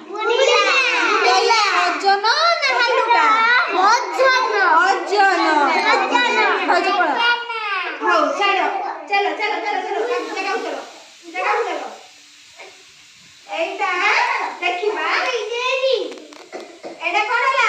ବୁଡ଼ିଲା ଅଜନ ନା ହାଲୁକା ଅଜନ ହଉଛି କଣ ହଉ ଛାଡ଼ ଚାଲ ଚାଲ ଚାଲ ଚାଲ ଜାଗାକୁ ଚାଲ ଜାଗାକୁ ଚାଲ এইটা ଦେଖିবা ଏଇଟା କଣ ହେଲା